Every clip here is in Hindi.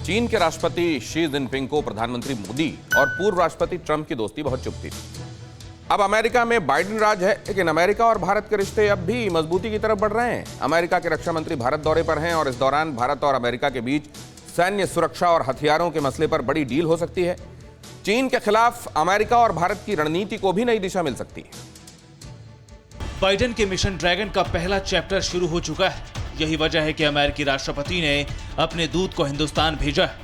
चीन के राष्ट्रपति शी जिनपिंग को प्रधानमंत्री मोदी और पूर्व राष्ट्रपति ट्रंप की दोस्ती बहुत चुभती थी। अब अमेरिका में बाइडेन राज है, लेकिन अमेरिका और भारत के रिश्ते अब भी मजबूती की तरफ बढ़ रहे हैं। अमेरिका के रक्षा मंत्री भारत दौरे पर हैं और इस दौरान भारत और अमेरिका के बीच सैन्य सुरक्षा और हथियारों के मसले पर बड़ी डील हो सकती है। चीन के खिलाफ अमेरिका और भारत की रणनीति को भी नई दिशा मिल सकती है। बाइडेन के मिशन ड्रैगन का पहला चैप्टर शुरू हो चुका है। यही वजह है कि अमेरिकी राष्ट्रपति ने अपने दूत को हिंदुस्तान भेजा है।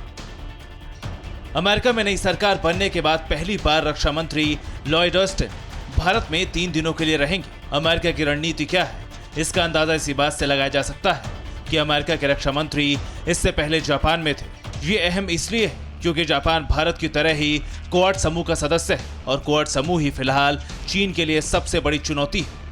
अमेरिका में नई सरकार बनने के बाद पहली बार रक्षा मंत्री लॉयड ऑस्टिन भारत में 3 दिनों के लिए रहेंगे। अमेरिका की रणनीति क्या है, इसका अंदाजा इसी बात से लगाया जा सकता है कि अमेरिका के रक्षा मंत्री इससे पहले जापान में थे। ये अहम इसलिए है क्योंकि जापान भारत की तरह ही क्वाड समूह का सदस्य है और क्वाड समूह ही फिलहाल चीन के लिए सबसे बड़ी चुनौती है।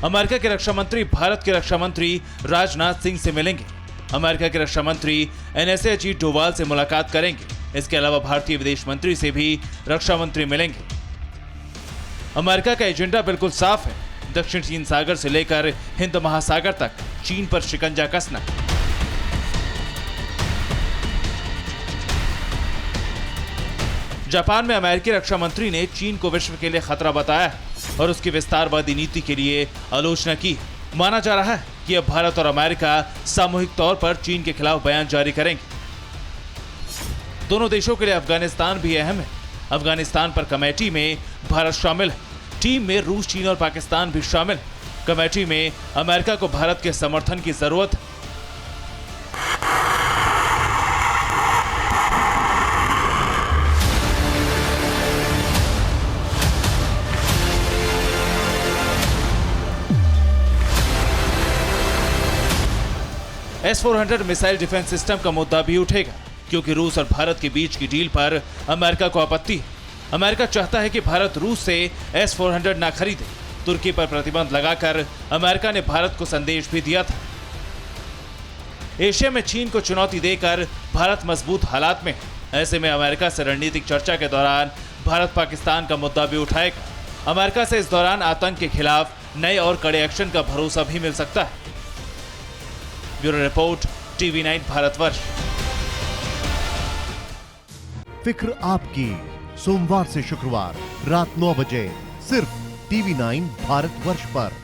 अमेरिका के रक्षा मंत्री भारत के रक्षा मंत्री राजनाथ सिंह से मिलेंगे। अमेरिका के रक्षा मंत्री एनएसए अजीत डोवाल से मुलाकात करेंगे। इसके अलावा भारतीय विदेश मंत्री से भी रक्षा मंत्री मिलेंगे। अमेरिका का एजेंडा बिल्कुल साफ है, दक्षिण चीन सागर से लेकर हिंद महासागर तक चीन पर शिकंजा कसना। जापान में अमेरिकी रक्षा मंत्री ने चीन को विश्व के लिए खतरा बताया है और उसकी विस्तारवादी नीति के लिए आलोचना की। माना जा रहा है कि अब भारत और अमेरिका सामूहिक तौर पर चीन के खिलाफ बयान जारी करेंगे। दोनों देशों के लिए अफगानिस्तान भी अहम है। अफगानिस्तान पर कमेटी में भारत शामिल है। टीम में रूस, चीन और पाकिस्तान भी शामिल है। कमेटी में अमेरिका को भारत के समर्थन की जरूरत है। S-400 मिसाइल डिफेंस सिस्टम का मुद्दा भी उठेगा क्योंकि रूस और भारत के बीच की डील पर अमेरिका को आपत्ति है। अमेरिका चाहता है कि भारत रूस से S-400 ना खरीदे। तुर्की पर प्रतिबंध लगाकर अमेरिका ने भारत को संदेश भी दिया था। एशिया में चीन को चुनौती देकर भारत मजबूत हालात में है। ऐसे में अमेरिका से रणनीतिक चर्चा के दौरान भारत पाकिस्तान का मुद्दा भी उठाएगा। अमेरिका से इस दौरान आतंक के खिलाफ नए और कड़े एक्शन का भरोसा भी मिल सकता है। Bureau report, TV9 Bharatvarsh. फिक्र आपकी, सोमवार से शुक्रवार रात 9 बजे सिर्फ TV9 भारतवर्ष पर।